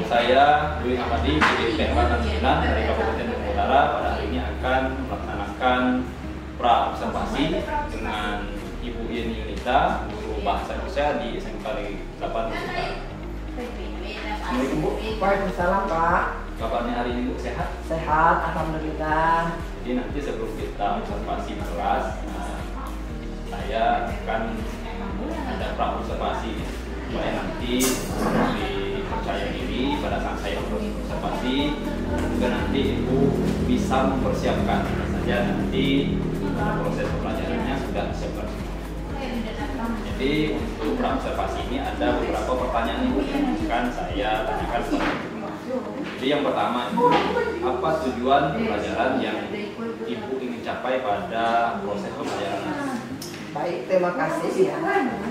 saya Dwi Ahmadi, PDIP 49 dari Kabupaten Bengkulu Utara. Pada hari ini akan melaksanakan pra observasi dengan Ibu Yeni Yunita, guru bahasa Indonesia di SMK 8 Bengkulu Utara. Assalamualaikum Bu. Waalaikumsalam Pak. Kabarnya hari ini Bu sehat? Sehat, alhamdulillah. Jadi nanti sebelum kita observasi kelas, saya akan ada pra observasi supaya nanti dipercaya diri pada saat saya observasi, juga nanti Ibu bisa mempersiapkan saja nanti pada proses pembelajarannya sudah disiapkan. Jadi untuk pra observasi ini ada beberapa pertanyaan Ibu yang akan saya tanyakan kepada Ibu. Jadi yang pertama itu, apa tujuan pembelajaran yang Ibu ingin capai pada proses pembelajaran? Baik, terima kasih ya.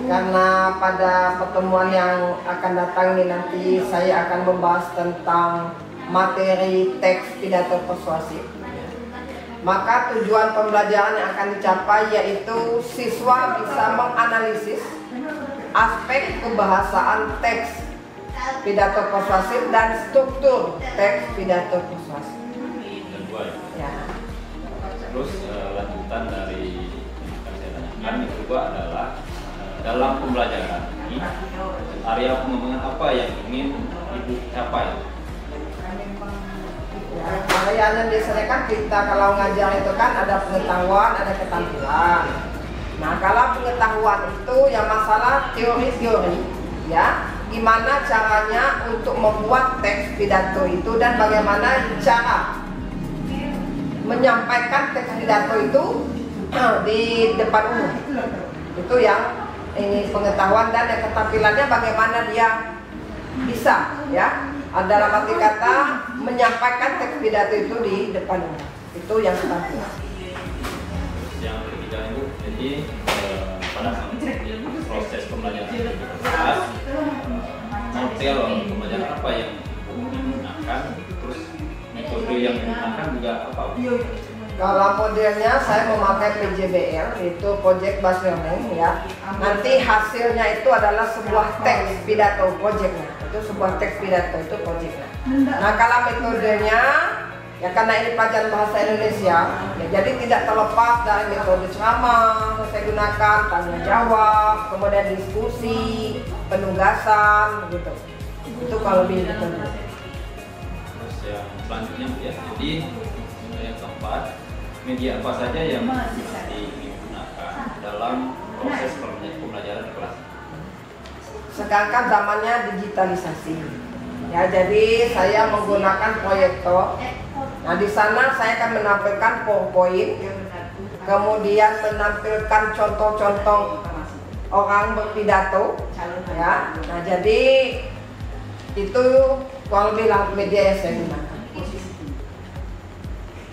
Karena pada pertemuan yang akan datang ini nanti saya akan membahas tentang materi teks pidato persuasif. Maka tujuan pembelajaran yang akan dicapai yaitu siswa bisa menganalisis aspek kebahasaan teks pidato persuasif dan struktur teks pidato persuasif. Ya. Terus lanjutan dari yang akan saya tanyakan yang kedua adalah dalam pembelajaran ini area pengembangan apa yang ingin Ibu capai? Ya, yang biasanya kan kita kalau ngajar itu kan ada pengetahuan, ada keterampilan. Nah, kalau pengetahuan itu yang masalah teori-teori, ya, gimana caranya untuk membuat teks pidato itu dan bagaimana cara menyampaikan teks pidato itu di depan umum. Itu yang ini pengetahuan dan yang keterampilannya bagaimana dia bisa, ya, dalam arti kata menyampaikan teks pidato itu di depan umum. Itu yang keterampilan. Yang ketiga Ibu, jadi pada saat proses pembelajaran kelas, model pembelajaran apa yang Ibu gunakan, terus metode yang digunakan juga apa? Kalau modelnya saya memakai PJBL, itu Project Based Learning, ya. Nanti hasilnya itu adalah sebuah teks pidato projectnya. Itu sebuah teks pidato itu projectnya. Nah, kalau metodenya ya karena ini pelajaran bahasa Indonesia, ya, jadi tidak terlepas dari metode ceramah yang saya gunakan, tanya jawab, kemudian diskusi, penugasan, begitu. Itu kalau di metode. Terus yang selanjutnya Bu, ya, jadi yang keempat, media apa saja yang digunakan dalam proses pembelajaran kelas? Sekarang kan zamannya digitalisasi, ya, jadi saya menggunakan proyektor. Nah, di sana saya akan menampilkan PowerPoint, kemudian menampilkan contoh-contoh orang berpidato, ya. Nah, jadi itu kalau bilang media yang saya gunakan.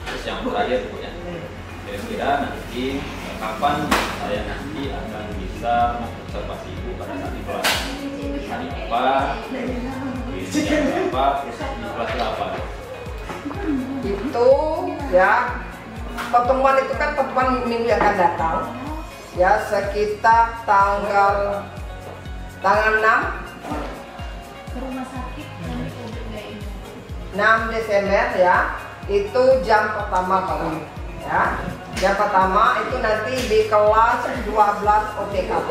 Terus yang terakhir Bu, ya, kira-kira nanti kapan saya nanti akan bisa mengobservasi Ibu pada saat di kelas? Hari apa? Di jam berapa? Terus di kelas berapa? Itu ya, pertemuan itu kan pertemuan minggu yang akan datang, ya, sekitar tanggal 6 Desember, ya, itu jam pertama Pak, ya. Jam pertama itu nanti di kelas 12 OTKP.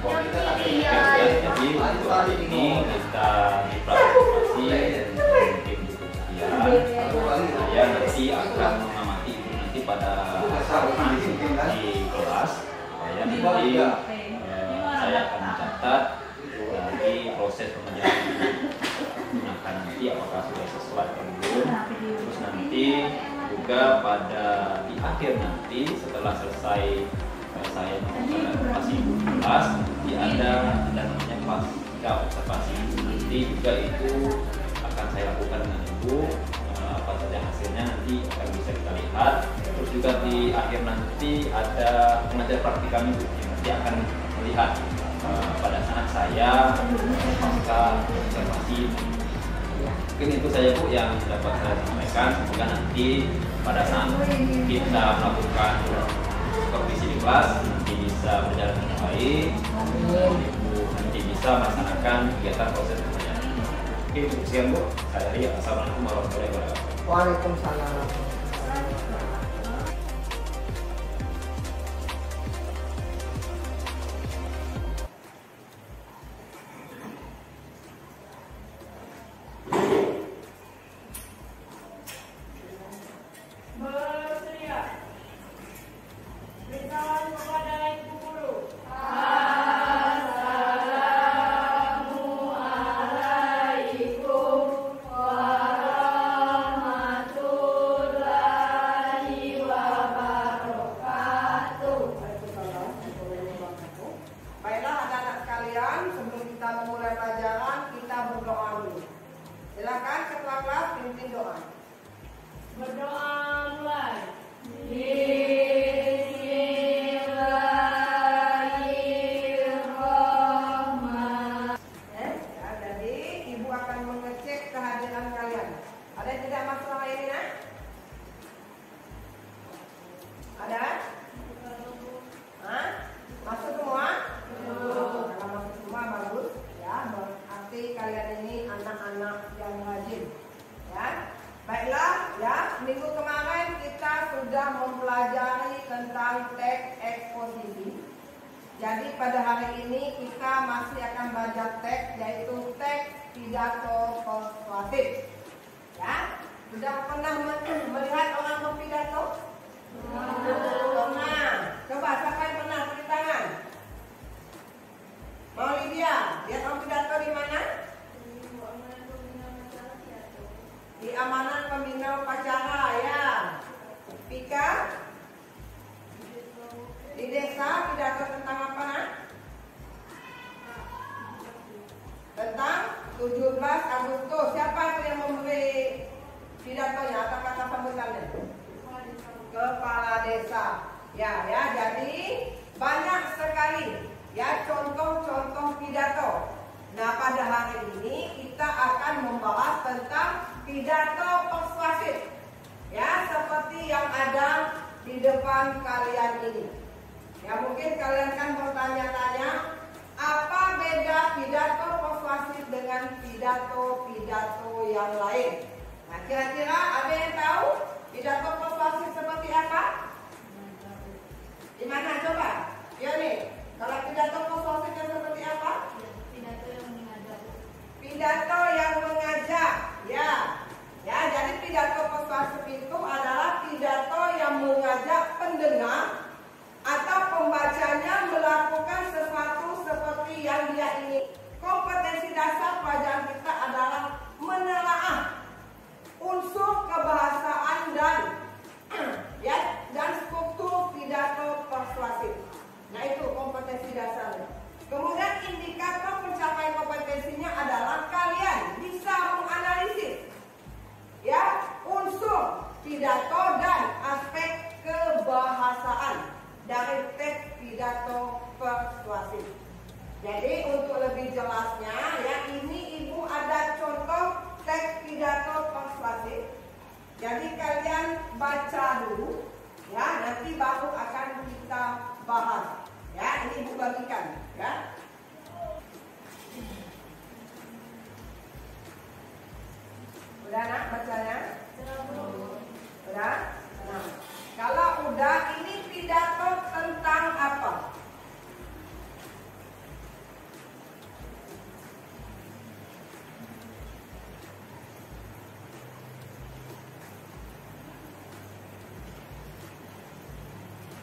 Jadi untuk hari ini kita di praktikasi mungkin cukup sekian. Saya nanti akan mengamati Ibu nanti pada saat di kelas. Saya akan mencatat dari proses pengajaran gunakan nanti apakah sudah sesuai atau belum. Terus nanti juga pada di akhir nanti setelah selesai saya mengobservasi Ibu di kelas, nanti ada namanya pasca observasi. Nanti juga itu akan saya lakukan dengan Ibu, apa saja hasilnya nanti akan bisa kita lihat. Terus juga di akhir nanti ada pengajar praktikum Ibu yang nanti akan melihat pada saat saya pasca observasi. Mungkin itu saja Bu yang dapat saya sampaikan. Semoga nanti pada saat kita melakukan supervisi di kelas nanti bisa berjalan dengan baik, Ibu nanti bisa melaksanakan kegiatan proses pembelajaran. Mungkin cukup sekian Bu. Saya Ria. Assalamualaikum warahmatullahi wabarakatuh. Waalaikumsalam. Baiklah anak-anak sekalian, sebelum kita memulai pelajaran, kita berdoa dulu. Silakan ketua kelas pimpin doa. Berdoa mulai. Ya, jadi ibu akan mengecek kehadiran kalian. Ada yang tidak masuk hari ini, nak? Ada? Hah? Masuk semua? Kalau masuk semua bagus, ya. Berarti kalian ini anak-anak yang rajin, ya. Baiklah, ya. Minggu kemarin kita sudah mempelajari tentang teks eksposisi. Jadi pada hari ini kita masih akan belajar teks, yaitu teks pidato persuasif. Ya, sudah pernah melihat orang berpidato? Pernah. Coba siapa yang pernah beri tangan? Mau Lydia, lihat orang pidato di mana? Di Amanat Pembina Upacara, ya. Pika? Di desa pidato tentang apa, nak? Tentang 17 Agustus. Siapa itu yang memberi pidatonya atau kata sambutannya? Kepala desa. Ya, jadi banyak sekali ya contoh-contoh pidato. Nah, pada hari ini kita akan membahas tentang pidato persuasif. Ya, seperti yang ada di depan kalian ini. Ya, mungkin kalian kan bertanya-tanya, apa beda pidato persuasif dengan pidato-pidato yang lain? Nah, kira-kira ada yang tahu pidato persuasif seperti apa? Di mana coba? Yoni, kalau pidato persuasifnya seperti apa? Pidato yang mengajak. Pidato yang mengajak, ya. Ya, jadi pidato persuasif itu adalah pidato yang mengajak pendengar atau pembacanya melakukan sesuatu seperti yang dia ingin. Kompetensi dasar pelajaran kita adalah menelaah unsur kebahasaan dan dan struktur pidato persuasif. Nah, itu kompetensi dasarnya. Kemudian indikator pencapaian kompetensinya adalah kalian bisa menganalisis ya unsur pidato dan aspek kebahasaan dari teks pidato persuasif. Jadi untuk lebih jelasnya ya, ini ibu ada contoh teks pidato persuasif. Jadi kalian baca dulu ya, nanti baru akan kita bahas. Ya, ini ibu bagikan ya. Udah nak bacanya? Udah? Nah, kalau udah, ini pidato tentang apa?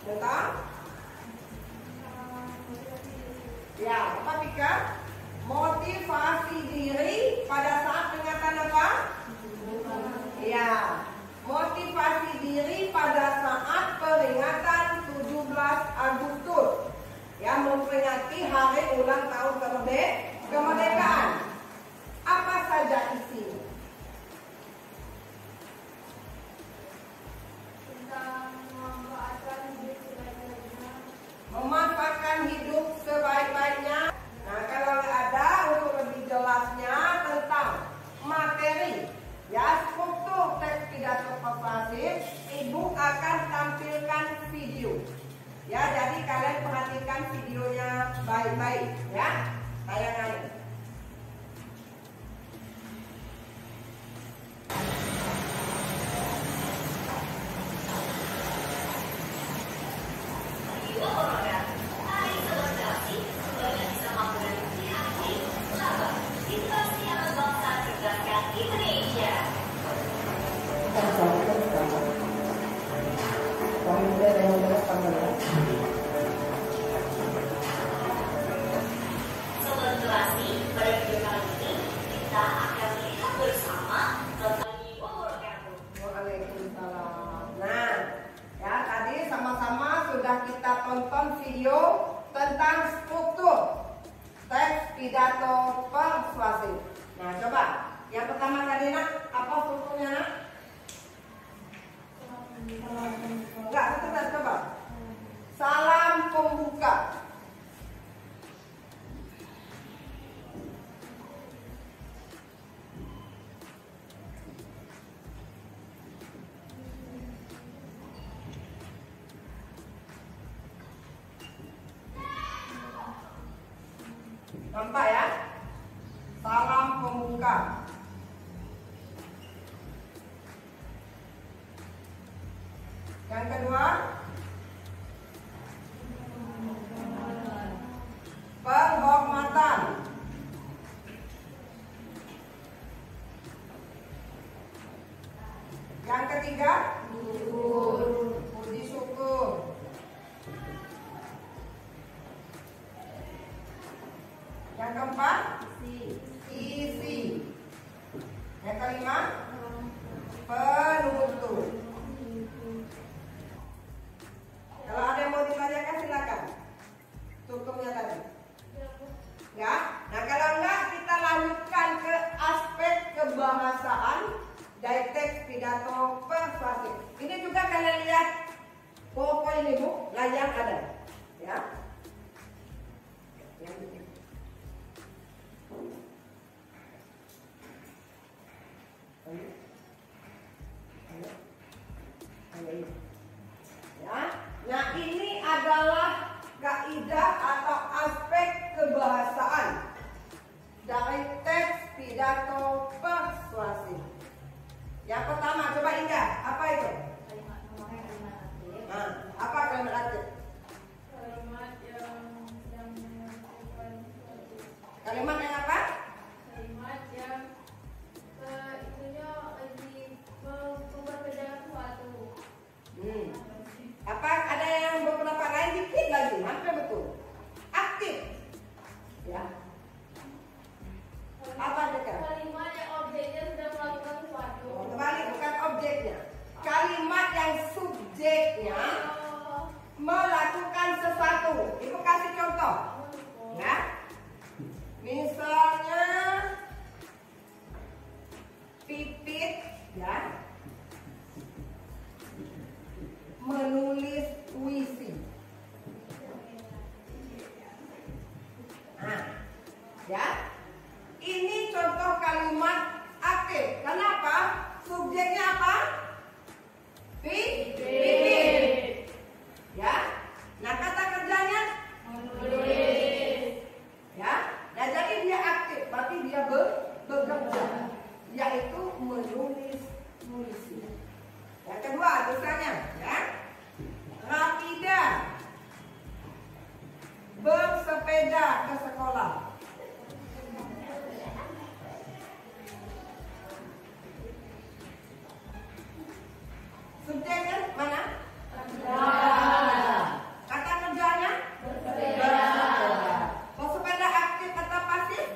Tentang? Ya, apa Pika? Motivasi diri pada saat peringatan apa? Ya, motivasi diri pada saat peringatan 17 Agustus. Ya, memperingati hari ulang tahun kemerdekaan. Apa saja isinya? Tentang membahasakan diri sebagai video tentang struktur teks pidato persuasif. Nah, coba yang pertama tadi nak, apa strukturnya nak? Enggak, kita coba. Salam pembuka. Nampak ya? Salam pembuka. Yang kedua, penghormatan. Yang ketiga, puji syukur. Yang keempat, isi. Yang kelima, penutup. Kalau ada yang mau ditanyakan silakan. Strukturnya tadi. Ya. Nah, kalau enggak kita lanjutkan ke aspek kebahasaan dari teks pidato persuasif. Ini juga kalian lihat PowerPoint ini Bu, layar ada. Ya. Yang ini. Ya. Nah, ini adalah kaidah atau aspek kebahasaan dari teks pidato persuasif. Yang pertama, coba ingat, apa itu? Nah, apa kalimat aktif? Kalimat yang apa? Kalimat yang itunya lagi memperbedaan suatu. Apa ada yang beberapa lain dikit lagi? Hampir betul. Aktif. Ya. Apa dekat? Kalimat yang objeknya sudah melakukan sesuatu. Kembali, bukan objeknya. Kalimat yang subjeknya melakukan sesuatu. Ibu kasih contoh. Ya. Misalnya Pipit, ya, menulis puisi. Nah, ya, ini contoh kalimat aktif. Kenapa? Subjeknya apa? Pipit. Ya. Nah, kata kerjanya menulis. Ya. Nah, jadi dia aktif, berarti dia bekerja, yaitu menulis puisi. Yang kedua, misalnya, ya, Rafida bersepeda ke sekolah. Subjeknya mana? Kata kerjanya bersepeda. Bersepeda aktif atau pasif?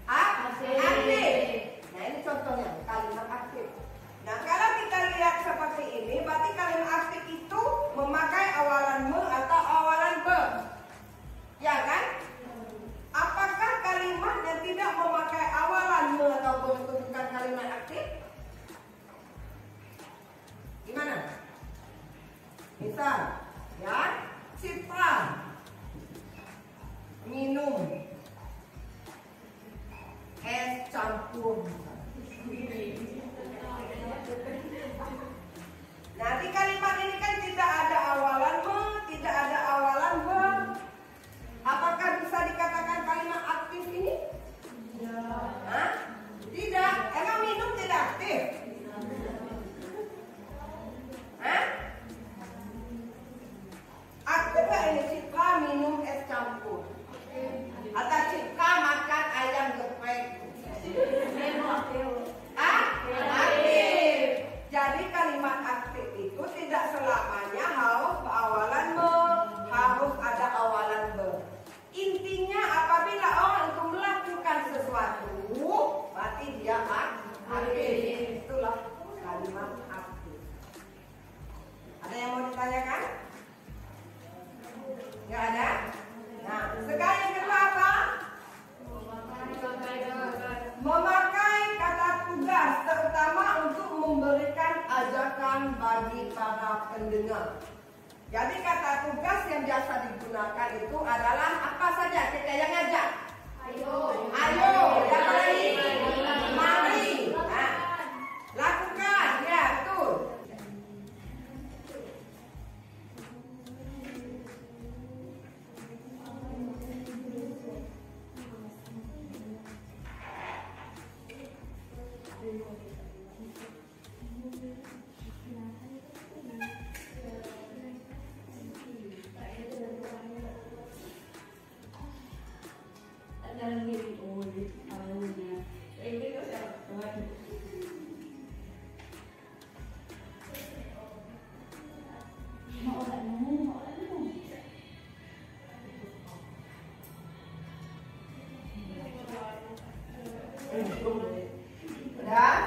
Aktif. Nah, ini contohnya kalimat aktif. Nah, kalau kita lihat seperti ini, berarti kalimat aktif itu memakai awalan me atau awalan be. Ya kan? Apakah kalimat yang tidak memakai awalan me atau be itu bukan kalimat aktif? Gimana? Misal, ya, Citra minum es campur. Nah, di kalimat ini kan tidak ada awalan me, tidak ada awalan be. Apakah bisa dikatakan kalimat aktif ini? Tidak. Hah? Tidak. Emang minum tidak aktif? Hah? Aktif nggak ini Citra minum es campur? Atau Citra makan ayam geprek? Aktif. Jadi kalimat aktif itu tidak selamanya harus berawalan me, harus ada awalan be. Intinya apabila orang itu melakukan sesuatu, berarti dia aktif. Itulah kalimat aktif. Ada yang mau ditanyakan? Nggak ada. bagi para pendengar. Jadi kata tugas yang biasa digunakan itu adalah apa saja kita yang ngajak. Ayo. Ayo, yang lain. Mari. Nah, lakukan, ya betul. Dan,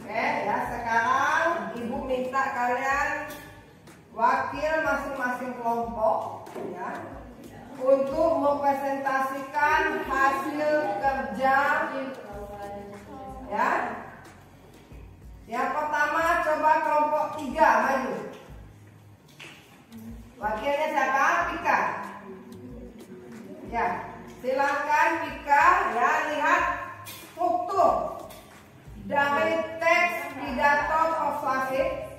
ya sekarang ibu minta kalian wakil masing-masing kelompok, ya, untuk mempresentasikan hasil kerja, ya. Yang pertama coba kelompok 3 maju. Wakilnya siapa? Pika. Ya, silakan Pika, ya, lihat struktur dari teks pidato persuasif,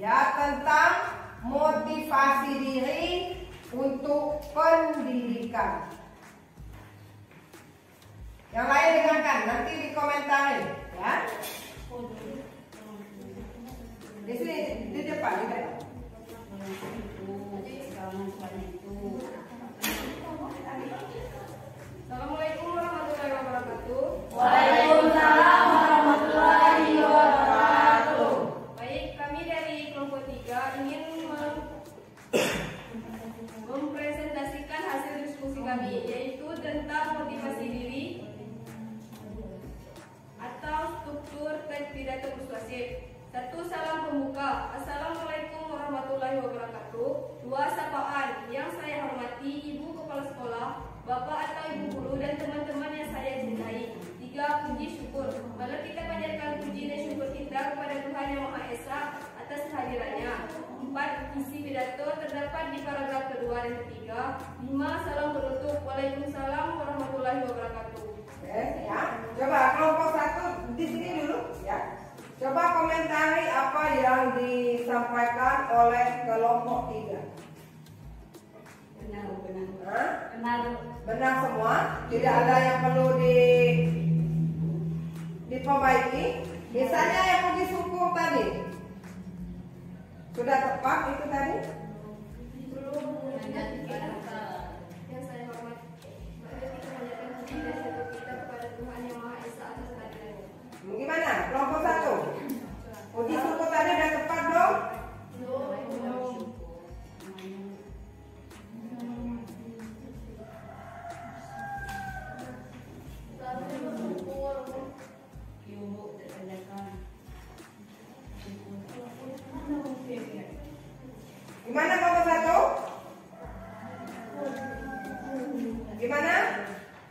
ya, tentang motivasi diri untuk pendidikan. Yang lain dengarkan, nanti dikomentari, ya. Di sini, di depan, di depan. Assalamualaikum warahmatullahi wabarakatuh. Waalaikumsalam warahmatullahi wabarakatuh. Baik, kami dari kelompok 3 ingin mempresentasikan hasil diskusi kami, yaitu tentang motivasi diri atau struktur teks pidato persuasif. 1. Salam pembuka. Assalamualaikum warahmatullahi wabarakatuh. 2. Sapaan. Yang saya hormati Ibu Kepala Sekolah, Bapak atau Ibu Guru, dan teman-teman yang saya cintai. 3. Puji syukur. Mari kita panjatkan puji dan syukur kita kepada Tuhan Yang Maha Esa atas kehadirannya. 4. Isi pidato terdapat di paragraf kedua dan ketiga. 5. Salam penutup. Waalaikumsalam warahmatullahi wabarakatuh. Oke, ya. Coba kelompok 1 di sini dulu, ya. Coba komentari apa yang disampaikan oleh kelompok 3. Benar semua, tidak ada yang perlu diperbaiki. Misalnya yang puji syukur tadi, sudah tepat itu tadi? Yang saya hormati, mari kita panjatkan puji dan syukur kita kepada Tuhan Yang Maha Esa atas kehadirannya. Gimana? Kelompok 1. Puji syukur tadi udah tepat dong? Gimana kelompok 1? Gimana?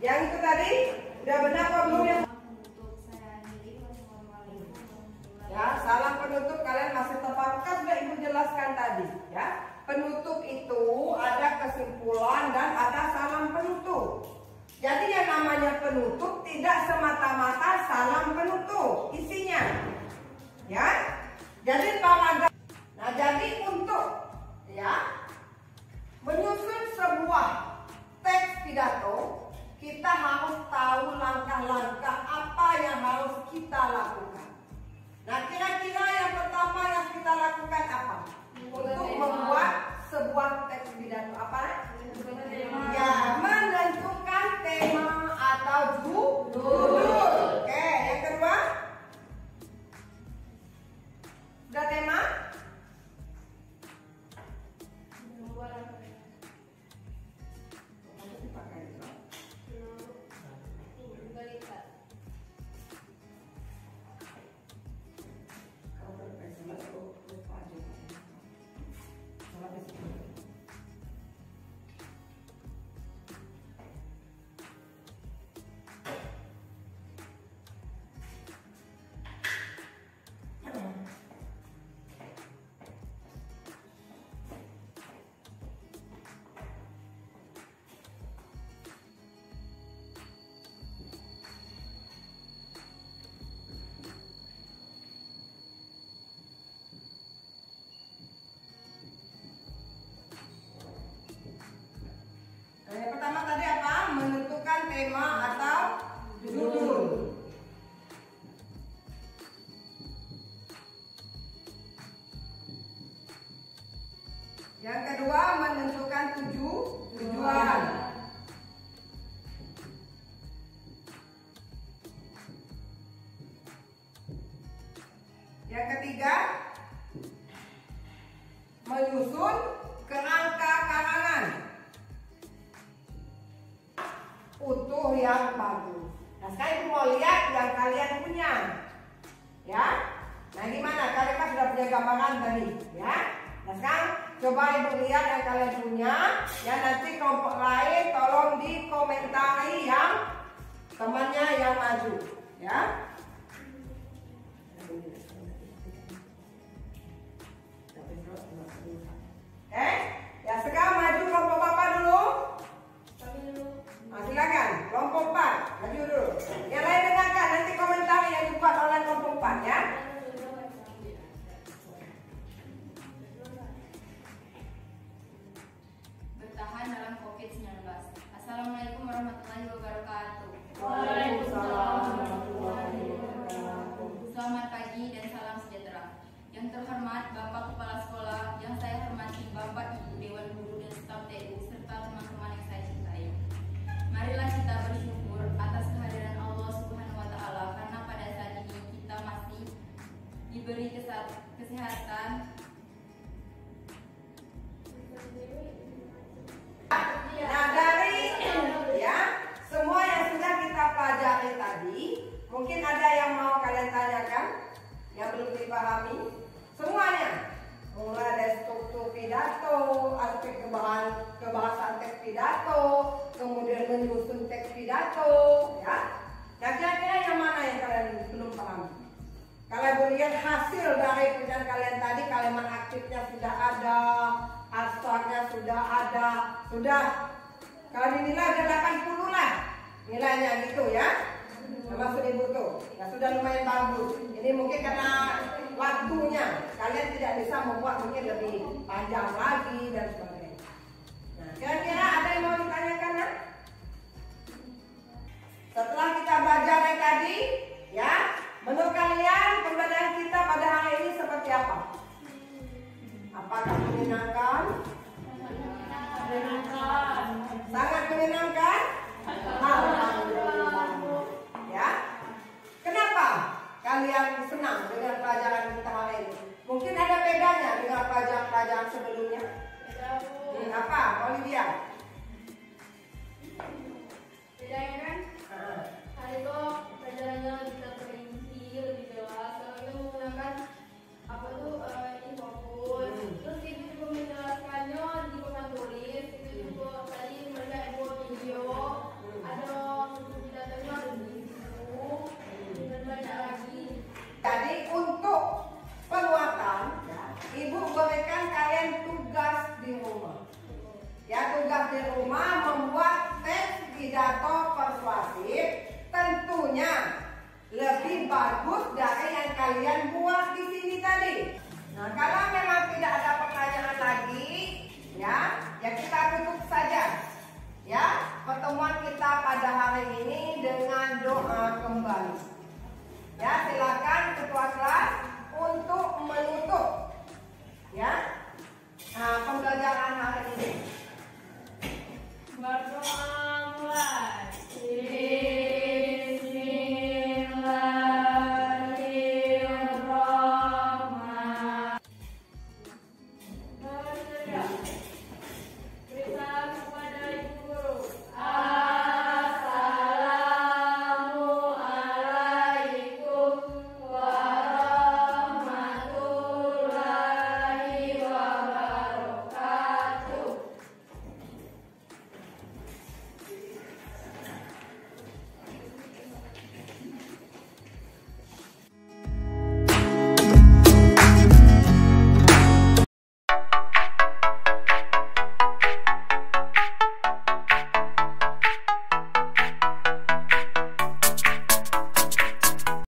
Yang itu tadi udah benar apa belum ya? Ya, salam penutup kalian masih tepat kan sudah Ibu jelaskan tadi, ya. Penutup itu ada kesimpulan dan ada salam penutup. Jadi yang namanya penutup tidak semata-mata salam penutup isinya. Ya. Jadi paragraf. Nah, jadi untuk menyusun sebuah teks pidato, kita harus tahu langkah-langkah apa yang harus kita lakukan. Nah, kira-kira yang pertama yang kita lakukan apa? Untuk membuat sebuah teks pidato apa? Ya, menentukan tema atau judul. Yang kedua, menentukan tujuan. Yang ketiga, menyusun kerangka karangan utuh yang bagus. Nah, sekarang mau lihat yang kalian punya, ya. Nah, gimana? Kalian kan sudah punya gambaran tadi, ya. Nah, sekarang coba ibu lihat yang kalian punya, ya. Nanti kelompok lain tolong dikomentari yang temannya yang maju, ya. Ya sekarang maju kelompok Bapak dulu. Nah, silakan kelompok 4 maju dulu. Yang lain dengarkan nanti komentar yang dibuat oleh kelompok 4 ya. Bertahan dalam COVID-19. Assalamualaikum warahmatullahi wabarakatuh. Waalaikumsalam warahmatullahi wabarakatuh. Selamat pagi dan salam sejahtera. Yang terhormat Bapak Kepala Sekolah, yang saya hormati Bapak Ibu Dewan Guru dan staf TU serta teman-teman yang saya cintai. Marilah kita bersyukur atas kehadiran Allah Subhanahu wa taala karena pada saat ini kita masih diberi kesehatan. Nah, dari ya semua yang sudah kita pelajari tadi, mungkin ada yang mau kalian tanyakan yang belum dipahami. Semuanya, mulai dari struktur pidato, aspek kebahasaan teks pidato, kemudian menyusun teks pidato, ya. Nah, kira-kira yang mana yang kalian belum pahami? Kalau lihat hasil dari pekerjaan kalian tadi, kalimat aktifnya sudah ada, abstraknya sudah ada, sudah. Kalau dinilai ada 80 lah nilainya gitu ya. Termasuk ibu tuh, ya sudah lumayan bagus. Ini mungkin karena waktunya kalian tidak bisa membuat mungkin lebih panjang lagi dan sebagainya. Nah, kira-kira ada yang mau ditanyakan ya? Setelah kita belajar yang tadi, ya, menurut kalian pembelajaran kita pada hari ini seperti apa? Apakah menyenangkan? Sangat menyenangkan? Alhamdulillah. Ya, kenapa kalian senang dengan pelajaran kita hari ini? Mungkin ada bedanya dengan pelajaran-pelajaran sebelumnya. Apa, Olivia? Bedanya kan? Hari itu pelajarannya lebih terperinci, lebih jelas. Kalau kita menggunakan apa tuh infocus, terus itu juga menjelaskannya di papan tulis. Itu juga tadi mereka buat video, ada datanya ada di situ, dan banyak lagi. Jadi untuk penguatan, ya, ibu berikan kalian tugas di rumah. Ya, tugas di rumah membuat teks pidato persuasif, tentunya lebih bagus dari yang kalian buat di sini tadi. Nah, kalau memang tidak ada pertanyaan lagi, ya kita tutup saja. Ya, pertemuan kita pada hari ini dengan doa kembali. Ya, silakan ketua